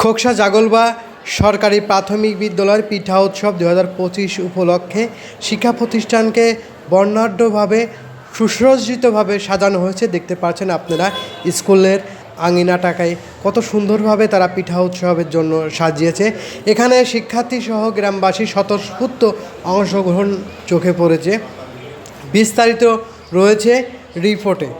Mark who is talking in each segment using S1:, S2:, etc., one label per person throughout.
S1: খোকসা জাগলবা সরকারি প্রাথমিক বিদ্যালয়ের পিঠা উৎসব 2025 উপলক্ষে শিক্ষা প্রতিষ্ঠানকে বর্ণাঢ্যভাবে সুসজ্জিতভাবে সাজানো হয়েছে। দেখতে পাচ্ছেন আপনারা স্কুলের আঙিনাটাকে কত সুন্দরভাবে তারা পিঠা উৎসবের জন্য সাজিয়েছে। এখানে শিক্ষার্থী সহ গ্রামবাসী স্বতঃস্ফূর্ত অংশগ্রহণ চোখে পড়েছে। বিস্তারিত রয়েছে রিপোর্টে।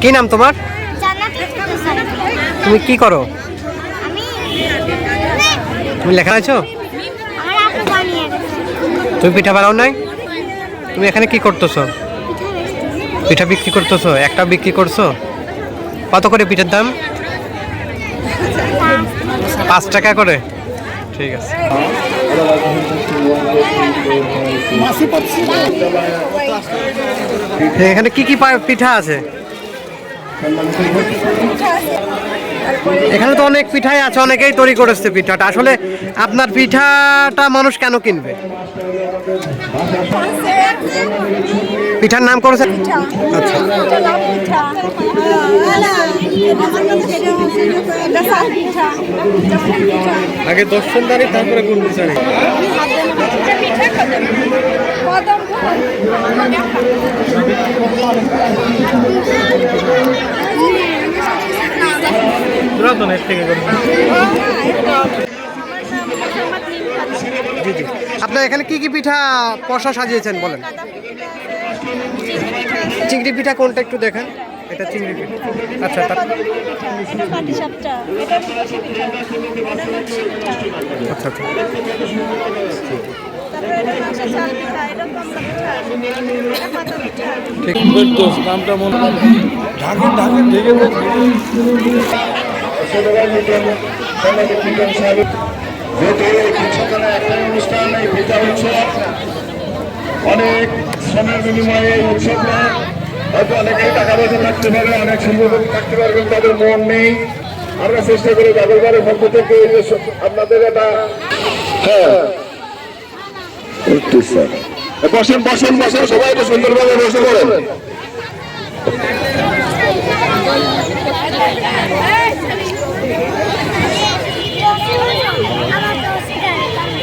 S1: কি নাম তোমার? তুমি কি করো? তুমি লেখা আছো? তুমি পিঠা বানাও নাই? তুমি এখানে কি করতেছো? পিঠা বিক্রি করতেছো? একটা বিক্রি করছো? কত করে পিঠার দাম? 5 টাকা করে। ঠিক আছে। এখানে কি কি পিঠা আছে? এখানে তো অনেক পিঠাই আছে, অনেকেই তৈরি করেছে পিঠাটা। আসলে আপনার পিঠাটা মানুষ কেন কিনবে? পিঠার নাম করেছে? আচ্ছা, আগে দর্শনদারি তারপরে গুন্ডিচারি। আপনার এখানে কি কি পিঠা কষা সাজিয়েছেন বলেন? চিংড়ি পিঠা কোনটা একটু দেখেন। এটা চিংড়ি পিঠা। আচ্ছা, আচ্ছা আচ্ছা।
S2: অনেক শ্রমের বিনিময়ে এই উৎসবটা হয়তো অনেকেই টাকা পয়সা থাকতে পারে, অনেক সম্পর্ক থাকতে পারবেন, তাদের মন নেই। আমরা চেষ্টা করি জাগরবারের পক্ষ থেকে আপনাদের এটা বসেন বসেন বসেন, সবাই তো সুন্দরভাবে বসে পড়েন।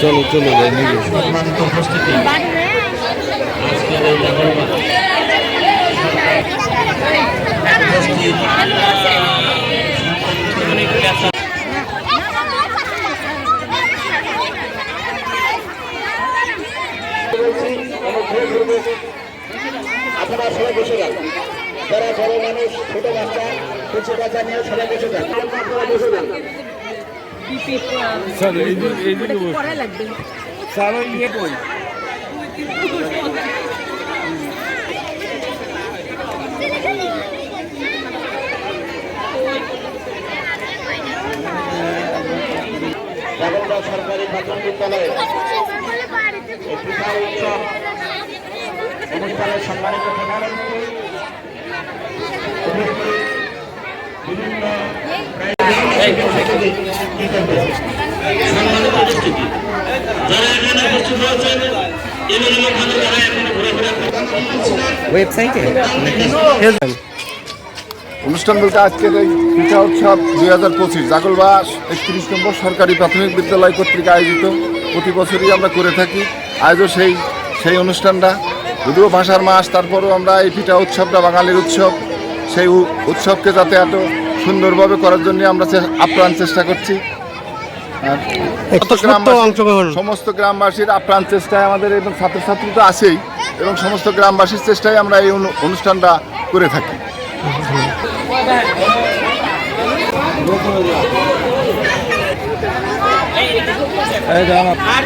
S2: চলো চলো সম্মানিত উপস্থিতি, আজকের এই আপনারা সবাই বসে যান। যারা বড় মানুষ, ছোট বাচ্চা, কিছু বাচ্চা নিয়ে সবাই বসে যান। আপনারা বসে যান। সরকারি প্রাথমিক বিদ্যালয়ে পিঠা উৎসব বিদ্যালয়ের সম্মানিত প্রধানমন্ত্রী বিভিন্ন সম্মানিত উপস্থিতি যারা এখানে উপস্থিত হয়েছেন এবং এখানে যারা এখন ঘোরাফেরা
S1: ওয়েবসাইটে
S3: অনুষ্ঠান বলতে আজকের এই পিঠা উৎসব 2025 জাগলবাস 31 নম্বর সরকারি প্রাথমিক বিদ্যালয় কর্তৃক আয়োজিত প্রতি বছরই আমরা করে থাকি। আজও সেই অনুষ্ঠানটা যদিও ভাষার মাস, তারপরেও আমরা এই পিঠা উৎসবটা বাঙালির উৎসব, সেই উৎসবকে যাতে এত সুন্দরভাবে করার জন্য আমরা আপ্রাণ চেষ্টা করছি। আর সমস্ত গ্রামবাসীর আপ্রাণ চেষ্টায় আমাদের এবং ছাত্রছাত্রী তো আছেই, এবং সমস্ত গ্রামবাসীর চেষ্টায় আমরা এই অনুষ্ঠানটা করে থাকি।
S4: আর